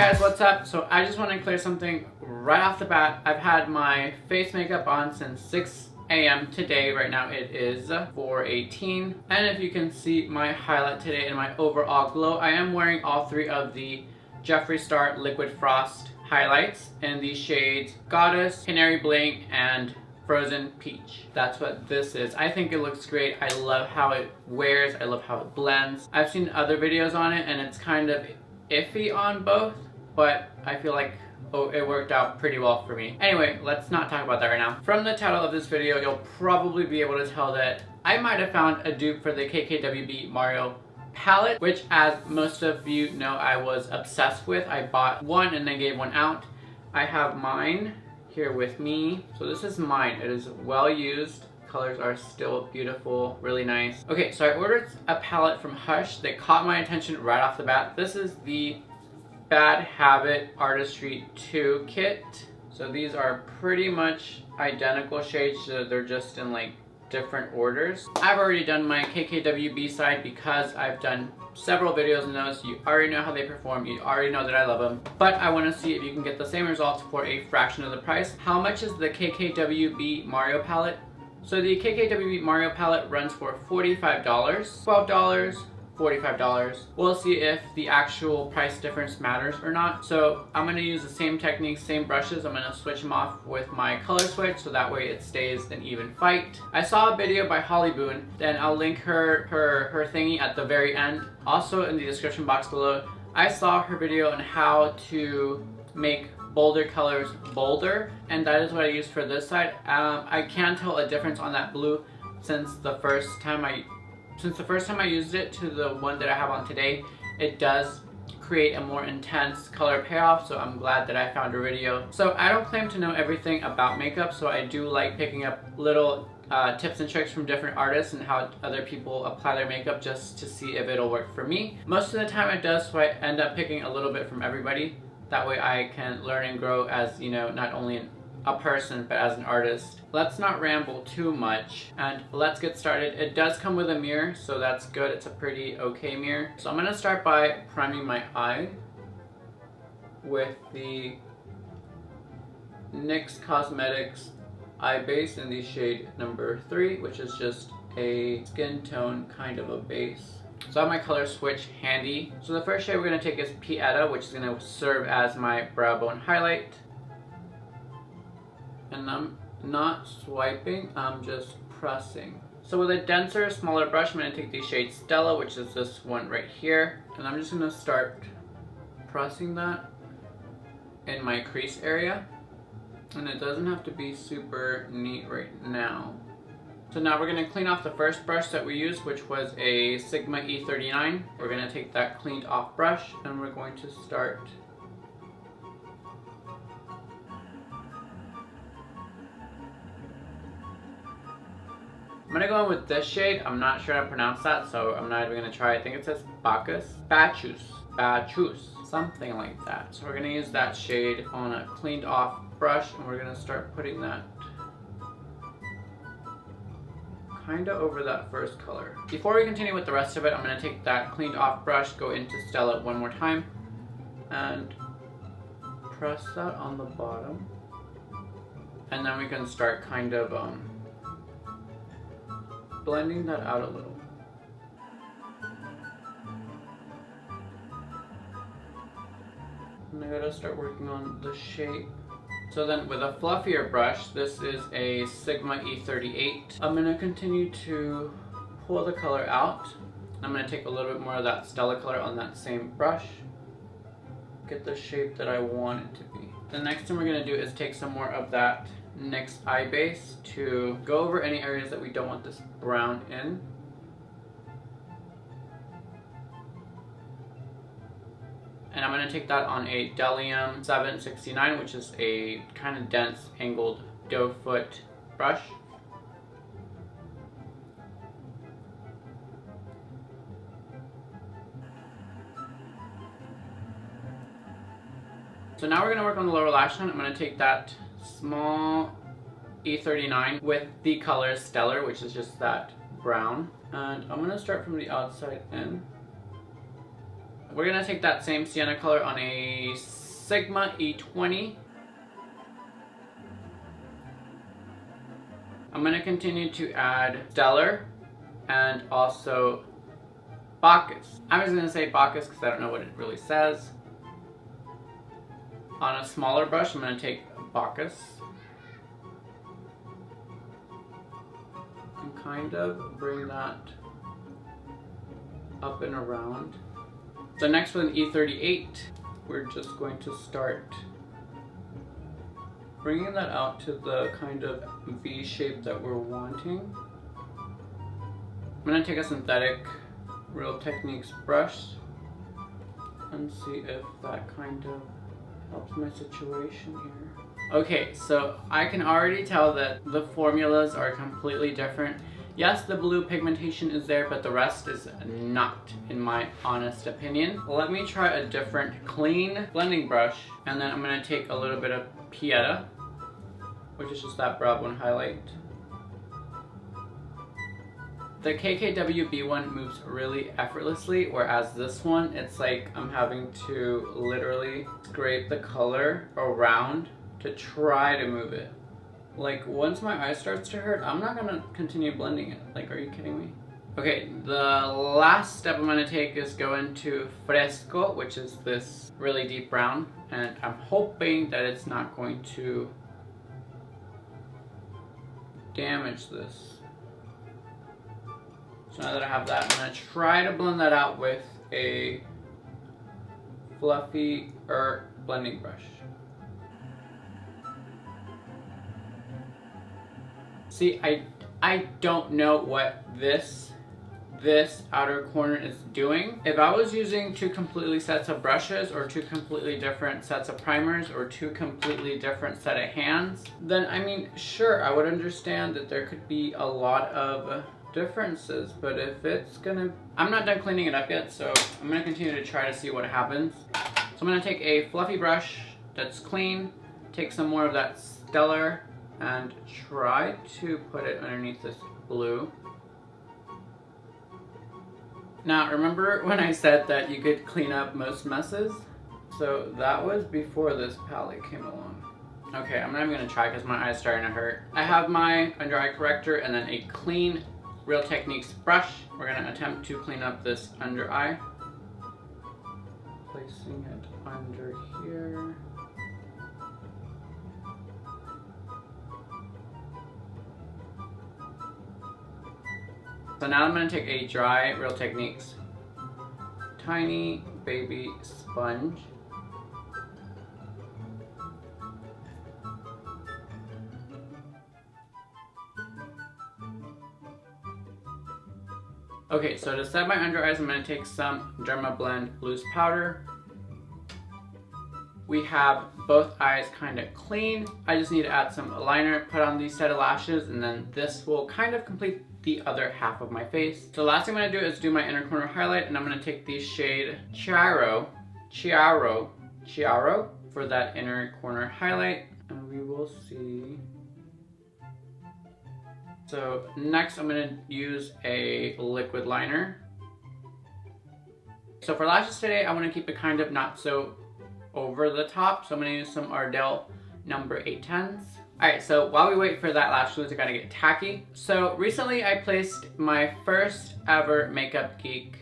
guys, what's up? So I just want to clear something right off the bat. I've had my face makeup on since 6 a.m. today. Right now it is 4:18, and if you can see my highlight today and my overall glow, I am wearing all three of the Jeffree Star Liquid Frost highlights in the shades Goddess, Canary Bling, and Frozen Peach. That's what this is. I think it looks great. I love how it wears. I love how it blends. I've seen other videos on it and it's kind of iffy on both, but I feel like it worked out pretty well for me. Anyway, let's not talk about that right now. From the title of this video, you'll probably be able to tell that I might have found a dupe for the KKWB Mario palette, which, as most of you know, I was obsessed with. I bought one and then gave one out. I have mine here with me. So this is mine. It is well used. Colors are still beautiful, really nice. Okay, so I ordered a palette from Hush that caught my attention right off the bat. This is the Bad Habit Artistry II kit. So these are pretty much identical shades, so they're just in like different orders. I've already done my KKWB side because I've done several videos on those. You already know how they perform. You already know that I love them. But I want to see if you can get the same results for a fraction of the price. How much is the KKWB Mario palette? So the KKWB Mario palette runs for $45, $12, $45. We'll see if the actual price difference matters or not. So I'm going to use the same technique, same brushes. I'm going to switch them off with my color switch so that way it stays an even fight. I saw a video by Holly Boone, then I'll link her thingy at the very end. Also in the description box below, I saw her video on how to make bolder colors bolder, and that is what I used for this side. I can tell a difference on that blue since the first time I used it to the one that I have on today. It does create a more intense color payoff, so I'm glad that I found a video. So I don't claim to know everything about makeup, so I do like picking up little tips and tricks from different artists and how other people apply their makeup just to see if it'll work for me. Most of the time it does, so I end up picking a little bit from everybody. That way I can learn and grow as, you know, not only a person but as an artist. Let's not ramble too much and let's get started. It does come with a mirror, so that's good. It's a pretty okay mirror. So I'm gonna start by priming my eye with the NYX Cosmetics eye base in the shade number 3, which is just a skin tone kind of a base. So I have my color switch handy. So the first shade we're going to take is Pieta, which is going to serve as my brow bone highlight. And I'm not swiping, I'm just pressing. So with a denser, smaller brush, I'm going to take the shade Stella, which is this one right here. And I'm just going to start pressing that in my crease area. And it doesn't have to be super neat right now. So now we're going to clean off the first brush that we used, which was a Sigma E39. We're going to take that cleaned off brush and we're going to start I'm going to go in with this shade. I'm not sure how to pronounce that, so I'm not even going to try. I think it says Bacchus, something like that. So we're going to use that shade on a cleaned off brush and we're going to start putting that kind of over that first color. Before we continue with the rest of it, I'm going to take that cleaned off brush, go into Stella one more time, and press that on the bottom. And then we can start kind of blending that out a little. And I gotta start working on the shape. So then with a fluffier brush, this is a Sigma E38. I'm going to continue to pull the color out. I'm going to take a little bit more of that Stella color on that same brush. Get the shape that I want it to be. The next thing we're going to do is take some more of that NYX eye base to go over any areas that we don't want this brown in. And I'm going to take that on a Delium 769, which is a kind of dense angled doe foot brush. So now we're going to work on the lower lash line. I'm going to take that small E39 with the color Stellar, which is just that brown. And I'm going to start from the outside in. We're gonna take that same sienna color on a Sigma E20. I'm gonna continue to add Stellar and also Bacchus. I'm just gonna say Bacchus because I don't know what it really says. On a smaller brush, I'm gonna take Bacchus and kind of bring that up and around. So next with an E38, we're just going to start bringing that out to the kind of V shape that we're wanting. I'm gonna take a synthetic Real Techniques brush and see if that kind of helps my situation here. Okay, so I can already tell that the formulas are completely different. Yes, the blue pigmentation is there, but the rest is not, in my honest opinion. Let me try a different clean blending brush, and then I'm gonna take a little bit of Pieta, which is just that broad one highlight. The KKWB one moves really effortlessly, whereas this one, it's like I'm having to literally scrape the color around to try to move it. Like, once my eye starts to hurt, I'm not gonna continue blending it. Like, are you kidding me? Okay, the last step I'm gonna take is go into Fresco, which is this really deep brown, and I'm hoping that it's not going to damage this. So now that I have that, I'm gonna try to blend that out with a fluffy blending brush. See, I don't know what this outer corner is doing. If I was using two completely sets of brushes or two completely different sets of primers or two completely different set of hands, then I mean, sure, I would understand that there could be a lot of differences, but if it's gonna... I'm not done cleaning it up yet, so I'm gonna continue to try to see what happens. So I'm gonna take a fluffy brush that's clean, take some more of that Stellar, and try to put it underneath this blue. Now, remember when I said that you could clean up most messes? So that was before this palette came along. Okay, I'm not even gonna try because my eye's starting to hurt. I have my under eye corrector and then a clean Real Techniques brush. We're gonna attempt to clean up this under eye. Placing it under here. So now I'm going to take a dry Real Techniques tiny baby sponge. Okay, so to set my under eyes, I'm going to take some Derma Blend loose powder. We have both eyes kind of clean. I just need to add some liner, put on these set of lashes, and then this will kind of complete the other half of my face. So the last thing I'm gonna do is do my inner corner highlight, and I'm gonna take the shade Chiaro for that inner corner highlight, and we will see. So next I'm gonna use a liquid liner. So for lashes today, I wanna keep it kind of not so over the top, so I'm gonna use some Ardell number 810s. Alright, so while we wait for that lash glue to kind of get tacky, so recently I placed my first ever Makeup Geek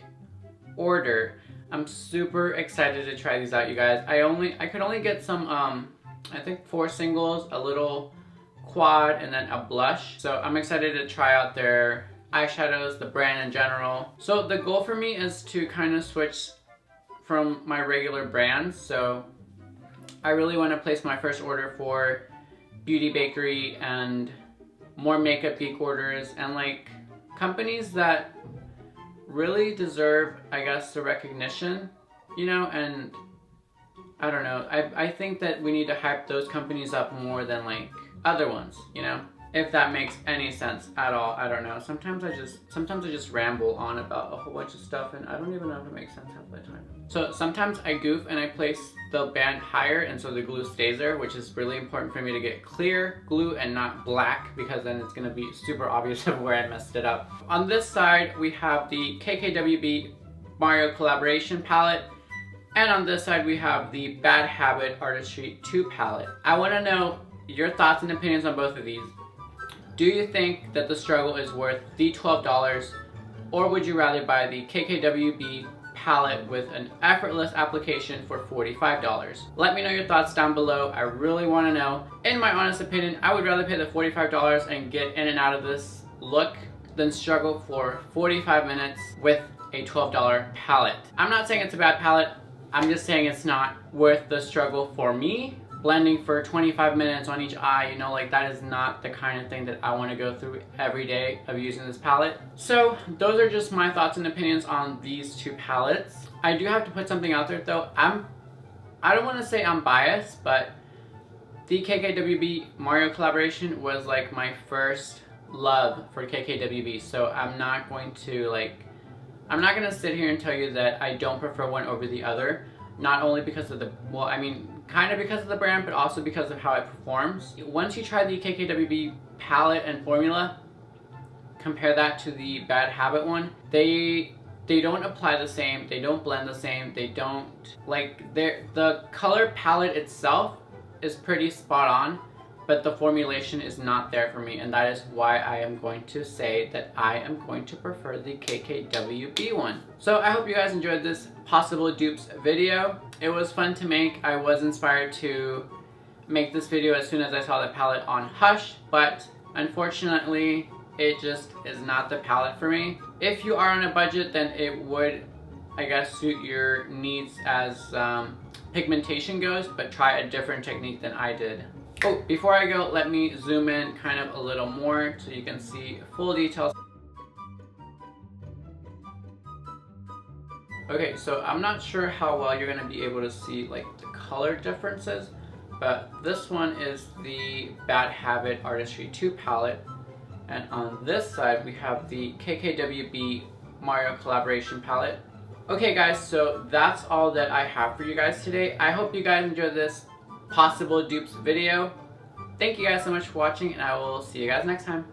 order. I'm super excited to try these out, you guys. I could only get some, I think 4 singles, a little quad, and then a blush. So I'm excited to try out their eyeshadows, the brand in general. So the goal for me is to kind of switch from my regular brands. So I really want to place my first order for Beauty Bakery and more Makeup Geek orders, and like companies that really deserve, I guess, the recognition, you know, and I don't know, I think that we need to hype those companies up more than like other ones, you know, if that makes any sense at all. I don't know, sometimes I just ramble on about a whole bunch of stuff and I don't even know if it makes sense half the time. So sometimes I goof and I place the band higher, and so the glue stays there, which is really important for me to get clear glue and not black, because then it's gonna be super obvious of where I messed it up. On this side, we have the KKWB Mario collaboration palette. And on this side we have the Bad Habit Artistry II palette. I want to know your thoughts and opinions on both of these. Do you think that the struggle is worth the $12, or would you rather buy the KKWB palette with an effortless application for $45? Let me know your thoughts down below. I really want to know. In my honest opinion, I would rather pay the $45 and get in and out of this look than struggle for 45 minutes with a $12 palette. I'm not saying it's a bad palette. I'm just saying it's not worth the struggle for me. Blending for 25 minutes on each eye, you know, like that is not the kind of thing that I want to go through every day of using this palette. So those are just my thoughts and opinions on these two palettes. I do have to put something out there though. I don't want to say I'm biased, but the KKWB Mario collaboration was like my first love for KKWB. So I'm not going to sit here and tell you that I don't prefer one over the other. Not only because of the, well, I mean, kind of because of the brand, but also because of how it performs. Once you try the KKWB palette and formula, compare that to the Bad Habit one, they don't apply the same, they don't blend the same, they don't, like, the color palette itself is pretty spot on, but the formulation is not there for me, and that is why I am going to say that I am going to prefer the KKWB one. So I hope you guys enjoyed this possible dupes video. It was fun to make. I was inspired to make this video as soon as I saw the palette on Hush, but unfortunately it just is not the palette for me. If you are on a budget, then it would, I guess, suit your needs as pigmentation goes, but try a different technique than I did. Oh, before I go, let me zoom in kind of a little more so you can see full details. Okay, so I'm not sure how well you're going to be able to see like the color differences, but this one is the Bad Habit Artistry II palette, and on this side we have the KKWB Mario collaboration palette. Okay guys, so that's all that I have for you guys today. I hope you guys enjoyed this possible dupes video. Thank you guys so much for watching, and I will see you guys next time.